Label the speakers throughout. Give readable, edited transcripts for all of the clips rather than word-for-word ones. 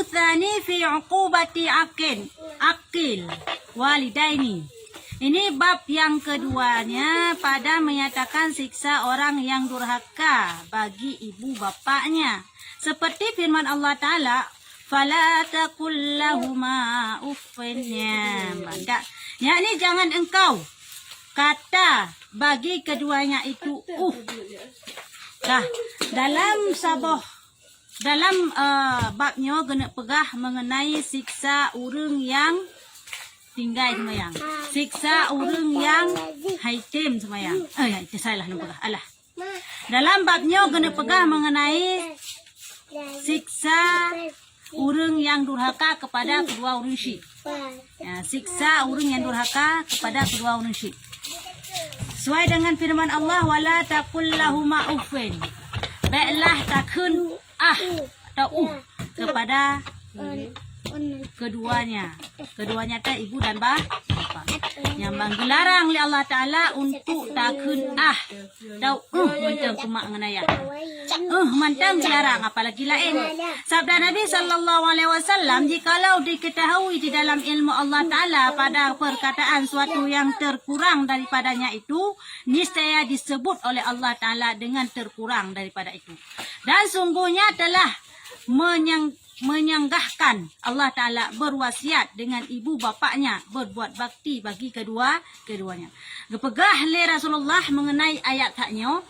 Speaker 1: Al-babu tsani fi 'uqubati aqil walidaini. Ini bab yang keduanya pada menyatakan siksa orang yang durhaka bagi ibu bapaknya. Seperti firman Allah Ta'ala, fala taqul lahuma uffin. Yakni jangan engkau kata bagi keduanya itu Nah, dalam babnya kena pegah mengenai siksa urang yang tinggal semayang. Siksa urang yang haitim semayang. Itu salah nampak. Alah. Dalam babnya kena pegah mengenai siksa urang yang durhaka kepada kedua urang syik. Ya, siksa urang yang durhaka kepada kedua urang syik. Sesuai dengan firman Allah, wala taqul lahuma uffin. Baiklah takun atau kepada keduanya teh ibu dan bapa. Yang menggelarang oleh Allah Ta'ala untuk takun atau mentang kumak ngenaya. Mentang dilarang, apalagi lain. Sabda Nabi sallallahu alaihi wasallam, jikalau diketahui di dalam ilmu Allah Ta'ala pada perkataan suatu yang terkurang daripadanya itu, niscaya disebut oleh Allah Ta'ala dengan terkurang daripada itu. Dan sungguhnya telah menyanggahkan Allah Ta'ala berwasiat dengan ibu bapaknya berbuat bakti bagi keduanya. Gepegah le Rasulullah mengenai ayat taknya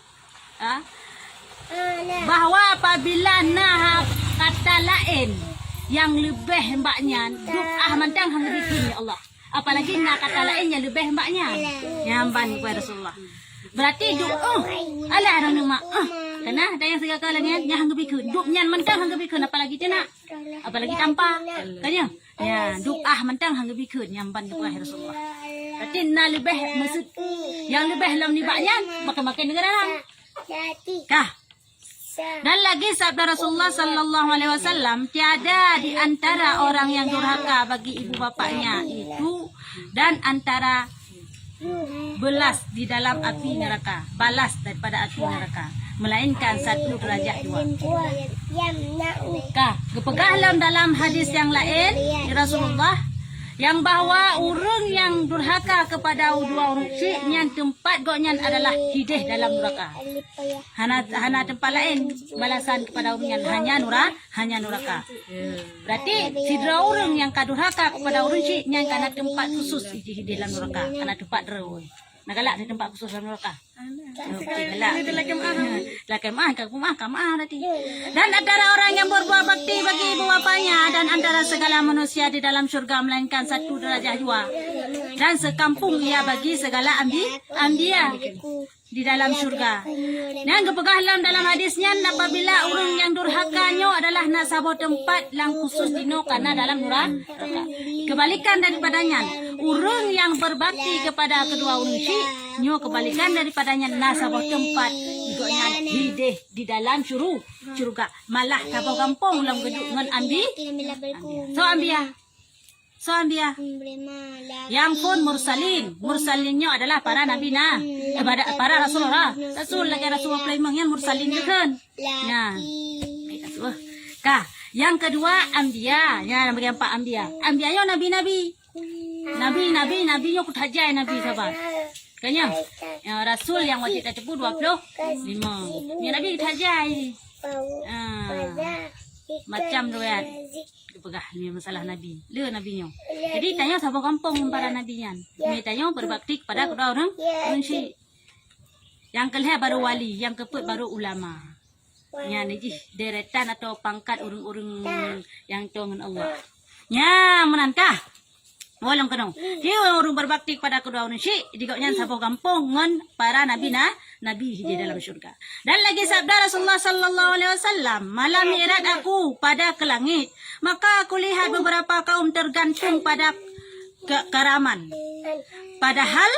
Speaker 1: bahawa apabila nah kata lain yang lebih mbaknya duk mantang hang bikin ya Allah, apalagi nak kata lain yang lebih mbaknya nyamban kepada Rasulullah, berarti duk alah orang nama karena ada yang segala kalanya yang hang bikin duk nyan mantang hang bikin, apalagi tina apalagi tanpa tanya ya duk mantang hang bikin nyamban kepada Rasulullah, berarti nah lebih maksud yang lebih lam nibaknya makan dengan orang kah. Dan lagi sabda Rasulullah sallallahu alaihi wasallam, tiada di antara orang yang durhaka bagi ibu bapaknya itu dan antara belas di dalam api neraka, balas daripada api neraka, melainkan satu derajat dua. Kepegah dalam hadis yang lain Rasulullah yang bahawa orang yang durhaka kepada dua orang syik yang tempat goknya adalah hidih dalam neraka. Hana tempat lain balasan kepada orang yang hanya neraka. Berarti sidra orang yang kadurhaka kepada orang syik yang kana tempat khusus hidih dalam neraka, kana tempat deroi. Nak galak di tempat khusus dalam neraka. Okey, galak. Kamah tadi. Dan antara orang yang berbuat bakti bagi ibu bapanya dan antara segala manusia di dalam syurga melainkan satu derajat dua. Dan sekampung ia bagi segala anbiya di dalam syurga. Dan kepegah dalam hadisnya, apabila orang yang durhakanya adalah nasabah tempat yang khusus dino karena dalam neraka. Kebalikan daripadanya, orang yang berbakti kepada kedua orang syik, nyo kebalikan daripadanya nasabah tempat igoknya hidih di dalam syurga. Malah kapau kampung lam geduk ngan So ambiya yang pun mursalinnya adalah para nabi para rasulullah lagi rasulullah pelaimang yang mursalin kan. Nah, yang kedua ambiya, ya nama empat ambiya yo nabi yo kuthajai nabi sabar kanya rasul yang wajib tak cepu 25 ya nabi kuthajai macam riwayat pegah ni masalah nabi nabinya. Jadi tanya siapa kampung para nabinya, tanya berbakti kepada kedua orang syik. Yang kelima baru wali, yang keempat baru ulama. Ya ni deretan atau pangkat orang-orang yang dengan Allah. Ya menankah walang kenong. Dia orang berbakti kepada kedua orang syik, digaknya siapa kampung ngan para nabi di dalam syurga. Dan lagi sabda Rasulullah sallallahu alaihi wasallam, malam mi'raj aku pada ke langit, maka aku lihat beberapa kaum tergantung pada keraman. Padahal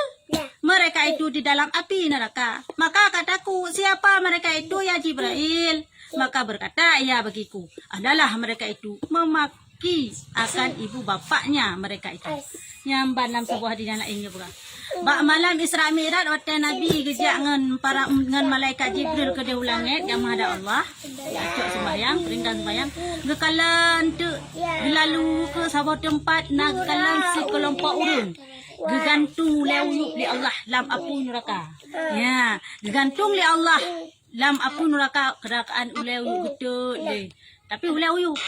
Speaker 1: mereka itu di dalam api neraka. Maka kataku, siapa mereka itu ya Jibril? Maka berkata, ya bagiku adalah mereka itu memaki akan ibu bapaknya mereka itu. Nyamban dalam sebuah hadis yang lainnya pula. Bak malam Isra Mi'raj waktu Nabi gejak ngan para ngan malaikat Jibril ke dia langit yang menghadap Allah. Acok sembahyang, perintah sembahyang. Gekalan tu lalu ke sebuah tempat nak gekalan sekelompok urun. Gegantung leuyuk li Allah lam apu neraka. Ya, gegantung li Allah lam apu neraka kerakaan leuyuk betul le. Tapi leuyuk.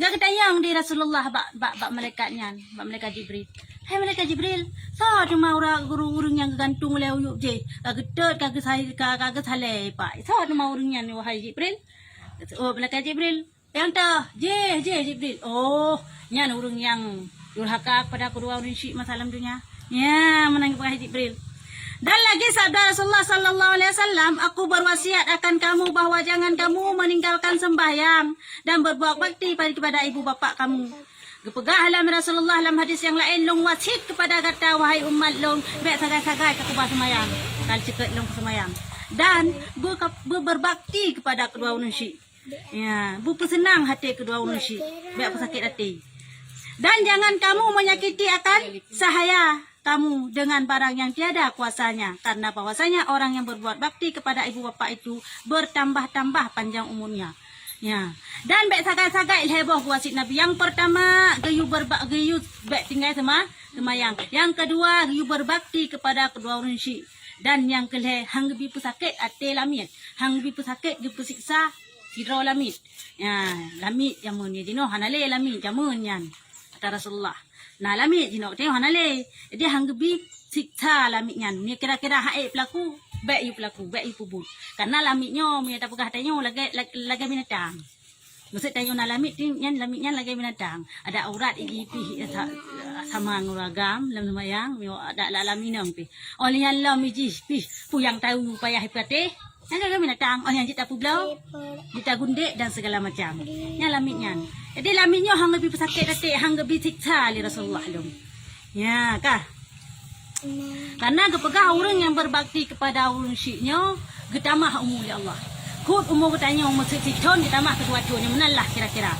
Speaker 1: Enggak ketayang di Rasulullah bak malaikatnya, bak malaikat Jibril. Hai malaikat Jibril, so cuma orang yang gantung leuyuk je. Kagetet kaget saleh pak. So cuma orangnya ni wahai Jibril. Oh malaikat Jibril, yang tah je Jibril. Oh, nyan orang yang durhaka kepada kedua orang syik masalah dunia. Ya, menangis wahai Jibril. Dan lagi sabda Rasulullah sallallahu alaihi wasallam, aku berwasiat akan kamu bahwa jangan kamu meninggalkan sembahyang dan berbuat bakti kepada ibu bapa kamu. Gepegah alam Rasulullah dalam hadis yang lain, long wasit kepada kata wahai umat long, baik sagai-sagai ke kubah semayang. Kali cekat long semayang. Dan berbakti kepada kedua orang syik. Ya, bersenang hati kedua orang syik. Baik pesakit hati. Dan jangan kamu menyakiti akan sahaya kamu dengan barang yang tiada kuasanya. Karena bahwasanya orang yang berbuat bakti kepada ibu bapa itu bertambah-tambah panjang umurnya. Ya. Dan baik sagai-sagai heboh wasit Nabi. Yang pertama, geyu baik tinggal semayang. Yang kedua, geyu berbakti kepada kedua orang syik. Dan yang kelih, hang gebi pesakit ate lamit. Hang gebi pesakit gebi pesiksa sidro lamit. Ya, lamit jamun ni dino hanale lamit jamun yan. Kata Rasulullah. Nah lamit dino tengok hanale. Dia hang gebi siksa lamit yan. Ni kira-kira haik pelaku. Baik you pelaku, baik you pubut. Karena lamitnya, punya tak pegah tanya lagi binatang. Maksud tanya na lamit lamitnya lagi binatang. Ada aurat igipi sama nguragam dalam semayang, ada laminang pi. Oleh Allah mijis pi, pu yang tahu payah hipate. Yang lagi binatang, oh yang cita publau, cita gundik dan segala macam. Yang lamitnya. Jadi lamitnya hang lebih pesakit hati, hang lebih siksa li Rasulullah dong. Ya, kah? Karena kepegah orang yang berbakti kepada orang syiknya, getamah umur ya Allah. Kut umur tanya umur sekiton, getamah kedua tuanya menalah kira-kira.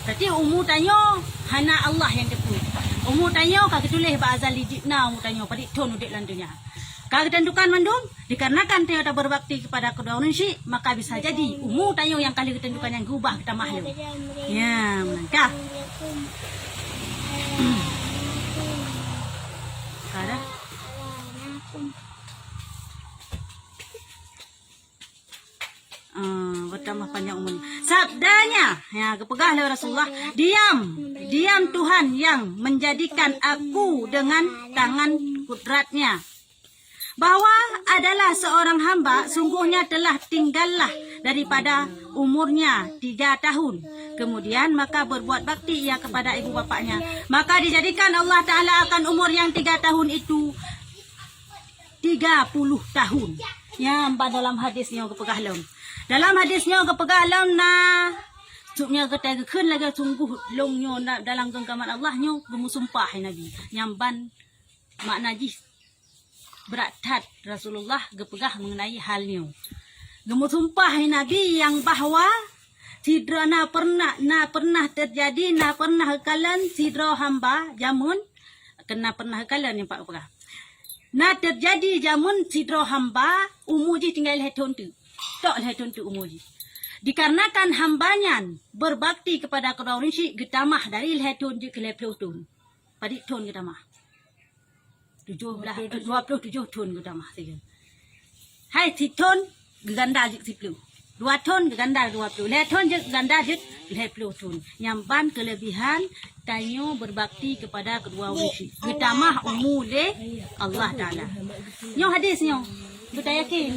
Speaker 1: Berarti umur tanya hana Allah yang dekut. Umur tanya kaki tulis ba'azal lijibna umur tanya padik ton udik lantunya. Kalau ketentukan mandung, dikarenakan dia berbakti kepada kedua orang syik, maka bisa jadi umur tanya yang kali ketentukan yang berubah getamah lu. Ya, menangkah. Kada? Bertambah panjang umurnya. Sabdanya, ya kepegah oleh Rasulullah, diam Tuhan yang menjadikan aku dengan tangan kudratnya. Bahwa adalah seorang hamba, sungguhnya telah tinggallah daripada umurnya 3 tahun. Kemudian maka berbuat bakti ia kepada ibu bapaknya. Maka dijadikan Allah Ta'ala akan umur yang 3 tahun itu 30 tahun. Ya, dalam hadisnya kepegah long. Dalam hadisnya kepegah long na suknya kata keun lagi sungguh longnya dalam genggaman Allahnya bermusumpah Nabi. Nyamban makna jis berat Rasulullah kepegah mengenai halnya. Gemusumpah Nabi yang bahwa sidra na pernah terjadi na pernah kalian sidra hamba jamun kena pernah kalian yang Pak Pegah. Na terjadi jamun sidra hamba umuji tinggal hetun tu. Tak hetun tu umuji. Dikarenakan hambanya berbakti kepada kedua orang syik getamah dari hetun je ke leputun. Padik ton getamah. 27 ton getamah saja. Hai siton ganda je 10. 2 ton ganda 20. Hetun je ganda je 20 ton. Yang ban kelebihan tanya berbakti kepada kedua orang syik. Getamah umur le Allah Ta'ala. Nyo hadisnya. Kita yakin.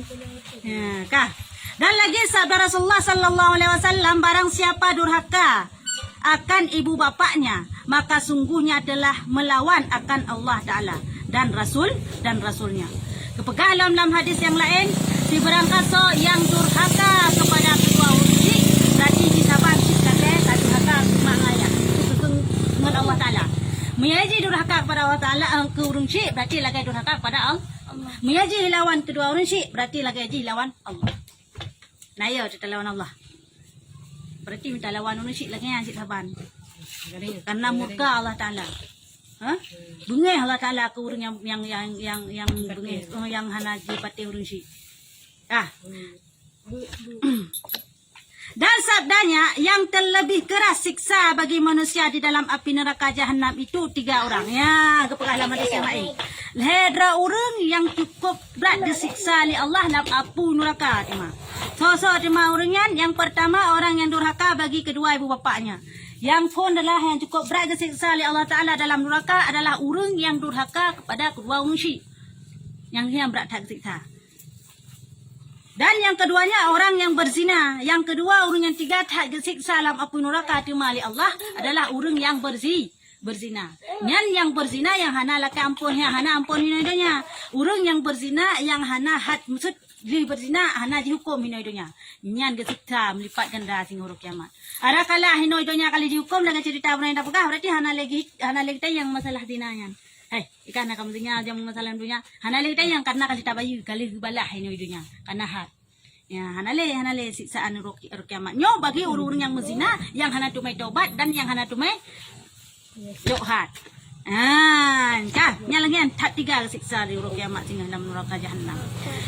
Speaker 1: Ya, kah? Dan lagi sabda Rasulullah sallallahu alaihi wasallam, barang siapa durhaka akan ibu bapaknya, maka sungguhnya telah melawan akan Allah Ta'ala dan Rasulnya. Kepegah dalam hadis yang lain, si berangkaso yang durhaka kepada kedua orang berarti disabar sekali satu durhaka mangaya dengan Allah Ta'ala. Menyaji durhaka kepada Allah Ta'ala ke orang syik berarti lagi durhaka kepada Allah. Menyaji lawan kedua orang syik berarti lagi lawan Allah. Naya kita lawan Allah. Berarti minta lawan orang syik lagi yang syik saban. Karena murka Allah Ta'ala. Ha? Bengih Allah Taala ke urang yang bengih, yang hana dipatih urang si. Dan sabdanya yang terlebih keras siksa bagi manusia di dalam api neraka jahanam itu 3 orang. Ya, kepengalaman dosa mai. Lehedra orang yang cukup berat disiksa oleh Allah dalam api neraka cuma. Sosok cuma orangnya yang pertama orang yang durhaka bagi kedua ibu bapaknya. Yang pun adalah yang cukup berat disiksa oleh Allah Taala dalam neraka adalah orang yang durhaka kepada kedua unsi. Yang berat disiksa. Dan yang keduanya orang yang berzina. Yang kedua orang yang tiga tak disiksa dalam api neraka oleh Allah adalah orang yang berzina. Yang berzina yang hana laki ampun, yang hana ampun hidupnya. Orang yang berzina yang hana had maksud dia berzina hana dihukum hidupnya. Yang disiksa melipat ganda sehingga hari kiamat. Ada kala hidupnya kali dihukum dengan cerita benar yang tak berarti hana lagi yang masalah dinanya. Ikan nak kamunya jam masalah dunia. Hana lagi yang karena kali tabayu kali balah ini dunia. Karena hat. Ya hana le siksaan roh kiamat. Nyo bagi urung yang menzina, yang hana tumai taubat dan yang hana tumai johat. Nyalangian tak 3 siksa di roh kiamat sehingga dalam neraka jahanam.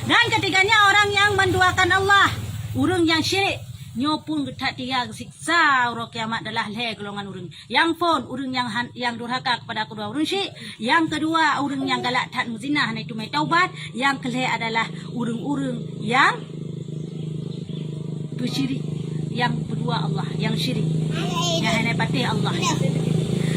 Speaker 1: Dan ketiganya orang yang menduakan Allah, urung yang syirik. Nyo pun tak 3 siksa roh kiamat adalah le golongan urang. Yang pun urang yang durhaka kepada kedua urang syirik. Yang kedua urang yang galak tak muzina hana itu mai taubat. Yang kelih adalah urang-urang yang bersyirik, yang kedua Allah, yang syirik. Yang hanya patih Allah.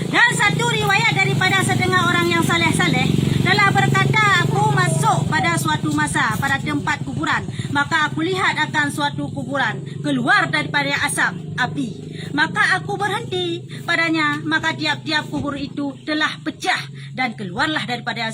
Speaker 1: Dan satu riwayat daripada setengah orang yang saleh-saleh telah berkata, aku masuk pada suatu masa pada tempat kuburan, maka aku lihat akan suatu kuburan keluar daripada asap api. Maka aku berhenti padanya, maka tiap-tiap kubur itu telah pecah dan keluarlah daripada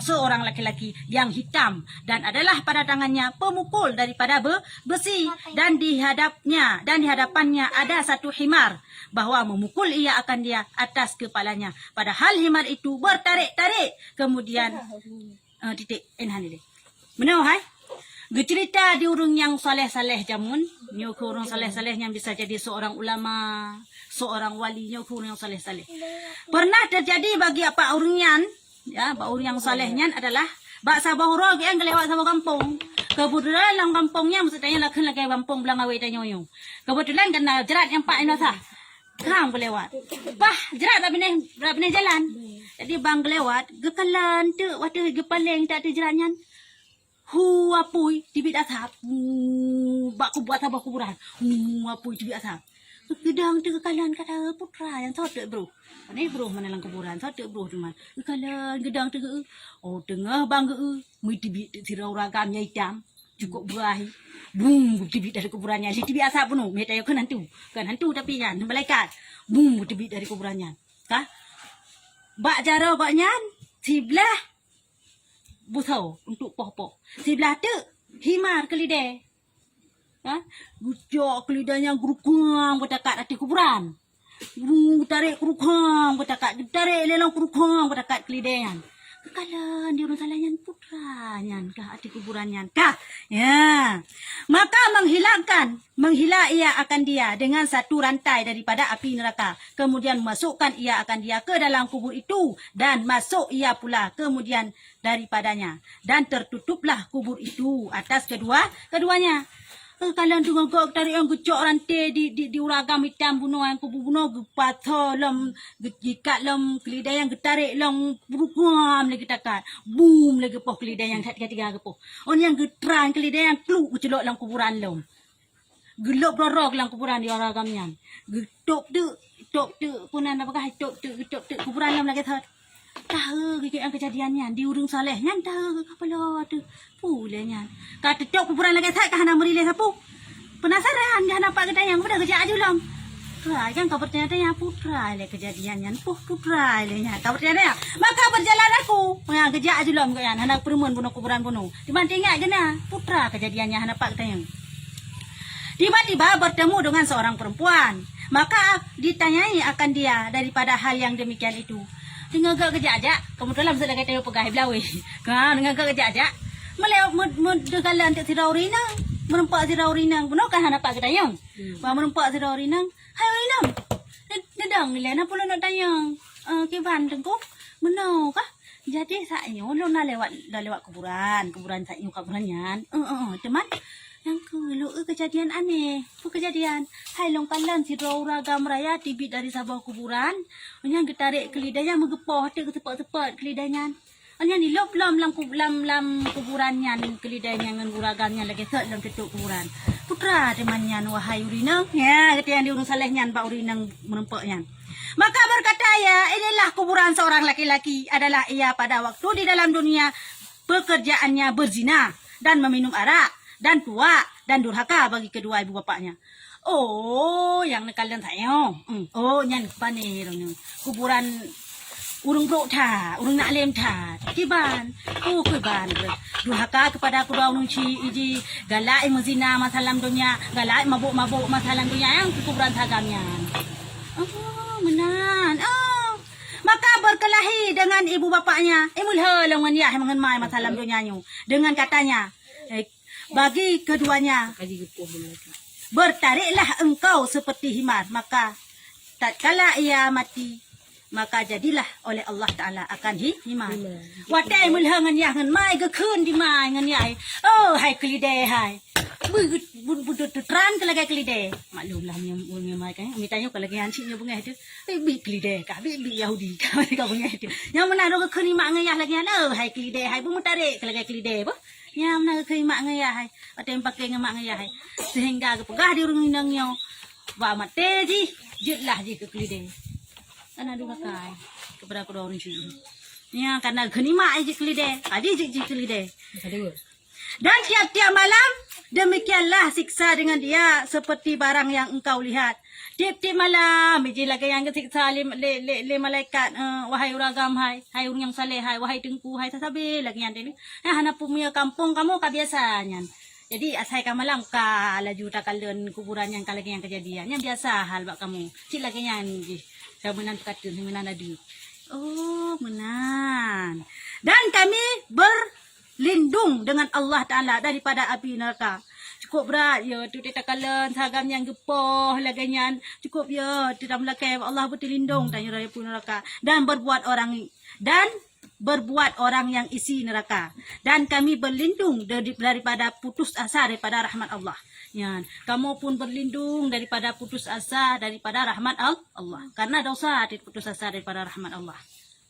Speaker 1: seorang laki-laki yang hitam dan adalah pada tangannya pemukul daripada besi dan di hadapannya ada satu himar bahwa memukul ia akan dia atas kepalanya. Padahal himar itu bertarik-tarik kemudian Menau hai? Bercerita di urung yang saleh-saleh jamun. Nyo ke urung saleh-saleh yang bisa jadi seorang ulama, seorang wali, nyo ke urung yang saleh-saleh. Pernah terjadi bagi apa urungan, ya, pak urung yang salehnya adalah bak sabah hurau yang kelewat sabah kampung. Kebetulan dalam kampungnya maksudnya lakukan lagi kampung belang awet dan nyoyo. Kebetulan kena jerat yang pak inasa. Kang kelewat. Bah, jerat tak benar jalan. Jadi bang kelewat, gekalan tu waktu gepaleng tak ada jeratnya. Apui tibit asap. Bak buat sabah kuburan. Apui tibit asap. Gedang tu kekalan kata putra yang sotek bro. Mana bro mana lang kuburan sotek bro cuman. Kekalan gedang tu oh tengah bang mui tibit sirau ragamnya hitam. Cukup berahi. Bung tibit dari kuburannya. Li tibit asap penuh. Meta yo kan hantu tapi kan malaikat. Bung tibit dari kuburannya. Kah? Bak jaro baknya sebelah busau untuk poh-poh. Sebelah tu himar kelidai. Gucok kelidainya gerukang berdekat hati kuburan. Tarik gerukang berdekat, tarik lelang gerukang berdekat kelidaian. Kekalan dia orang salahnya putranya kah hati kuburannya kah? Ya. Maka menghilang ia akan dia dengan satu rantai daripada api neraka. Kemudian masukkan ia akan dia ke dalam kubur itu dan masuk ia pula kemudian daripadanya dan tertutuplah kubur itu atas keduanya. Kalian dengar kau tarik yang gecok rantai di uragam hitam bunuh yang kubur bunuh gepatah lem gikat lem kelidai yang getarik lem berugam lagi takat boom lagi poh kelidai yang tiga poh on yang getran kelidai yang kluk celok dalam kuburan lem gelap rorok dalam kuburan di uragamnya getok tu punan apakah getok tu kuburan lem lagi tahu kejadiannya di urung salehnya tahu kepala tu pulanya kata tok kuburan lagi tak hana merilis apa penasaran dia nampak kedayang pada kerja ajulam yang kau percaya putra le kejadiannya putra le nya kau percaya maka berjalan aku kerja ajulam kan anak perempuan bunuh kuburan bunuh dibanting ingat gena putra kejadiannya nampak kedayang tiba-tiba bertemu dengan seorang perempuan maka ditanyai akan dia daripada hal yang demikian itu. Dengan gak kerja aja, kemudian sudah kata pegawai belawi. Kan dengan gak kerja aja, melekat tak sirau rinang, merempak sirau rinang. Benar kan nampak kita yang, merempak sirau rinang. Hai rinang, nedang ni lah, nak pula nak tayang. Kiban tengku meno kah jadi saknyo lo na lewat kuburan saknyo kuburannya teman yang lu kejadian aneh kejadian hai long kalan si ragam raya tibit dari sabah kuburan yang getarik kelidanya megepoh te tepat kelidanya anya ni lop lam kuburannya kelidanya ngan uragamnya lagi set dalam ketuk kuburan putra temannya wahai urinang ya ketian di urung salehnya pak urinang menempaknya. Maka berkata ya, inilah kuburan seorang laki-laki adalah ia pada waktu di dalam dunia pekerjaannya berzina dan meminum arak dan tua dan durhaka bagi kedua ibu bapaknya. Oh, yang kalian saya. Oh, yang pani kuburan urung bro tha, urung nak lem tha. Kiban, oh kiban. Durhaka kepada kedua urung iji galai menzina masalah dunia, galai mabuk-mabuk masalah dunia yang kuburan tagamnya. Oh, menan. Oh, maka berkelahi dengan ibu bapaknya. Mulha ya mengenai masalah dunia dengan katanya, bagi keduanya, bertariklah engkau seperti himar, maka tatkala ia mati, maka jadilah oleh Allah Ta'ala akan himar. Watai mulha ya mai ke kun di mai ngan ya. Oh, hai kelide hai. Budut tran ke lagi kelide. Maklumlah punya mai kan. Mitanya ke lagi hancik nya bunga itu. Bi kelide ka bi Yahudi ka ka bunga itu. Yang mana ro ke kun mak ngayah lagi oh hai kelide hai bu mutarik ke lagi kelide bu. Yang mana ke mak ngayah hai. Atem pakai mak ngayah hai. Sehingga ke pegah di urung nangnya. Wa mate ji jetlah ji ke kelide. Karena dua kai kepada kedua orang cuci. Ya karena genima aja kelide, tadi je kelide. Dan tiap-tiap malam demikianlah siksa dengan dia seperti barang yang engkau lihat. Tiap-tiap malam biji lagi yang kesiksa le malaikat wahai uragam hai urang yang saleh hai wahai tengku hai sasabe lagi yang ini. Hana punya kampung kamu biasanya. Jadi asai ka malam ka laju takalen kuburan yang kalagi yang kejadian yang biasa hal bak kamu. Cik lagi yang ni. Menan kata menan ada. Oh, menan. Dan kami berlindung dengan Allah Ta'ala daripada api neraka. Cukup berat ya tu takalan sagam yang gepoh laganyan. Cukup ya tidak melakai Allah berlindung tanya dari neraka dan berbuat orang yang isi neraka. Dan kami berlindung daripada putus asa daripada rahmat Allah. Ya, kamu pun berlindung daripada putus asa daripada rahmat Allah. Karena dosa putus asa daripada rahmat Allah.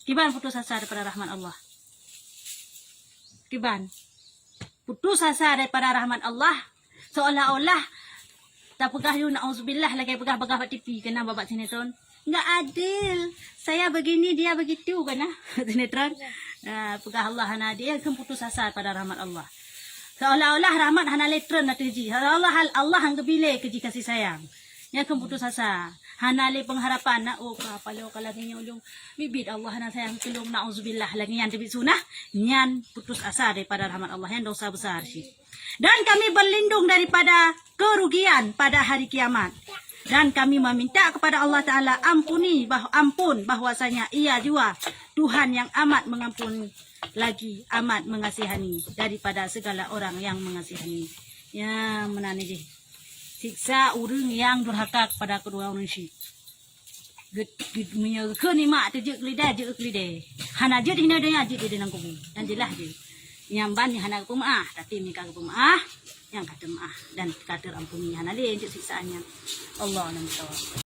Speaker 1: Kiban putus asa daripada rahmat Allah. Kiban putus asa daripada rahmat Allah. Seolah-olah tak pegah you na'udzubillah lagi pegah-pegah buat TV kena babak sinetron. Enggak adil. Saya begini dia begitu kan sinetron. Pegah Allah hana dia kan putus asa pada rahmat Allah. Seolah-olah rahmat hana letron nak terji. Seolah Allah hang kebile keji kasih sayang. Yang kan putus asa. Hana le pengharapan nak apa lo kalau ni ulung bibit Allah hana sayang kelung na'udzubillah lagi yang debit sunah nyan putus asa daripada rahmat Allah yang dosa besar sih. Dan kami berlindung daripada kerugian pada hari kiamat. Dan kami meminta kepada Allah Ta'ala ampun bahwasanya ia jua Tuhan yang amat mengampuni lagi amat mengasihani daripada segala orang yang mengasihani. Ya menani je. Siksa urang yang durhaka kepada kedua orang si. Ged punya kenima tu je kelide. Hana je dina dia je di nang kubu. Dan jelas je. Yang ban ni hana pemaah, tapi ni kagak pemaah, yang kata maah dan kata ampuni hana le siksaannya. Allah nama tahu.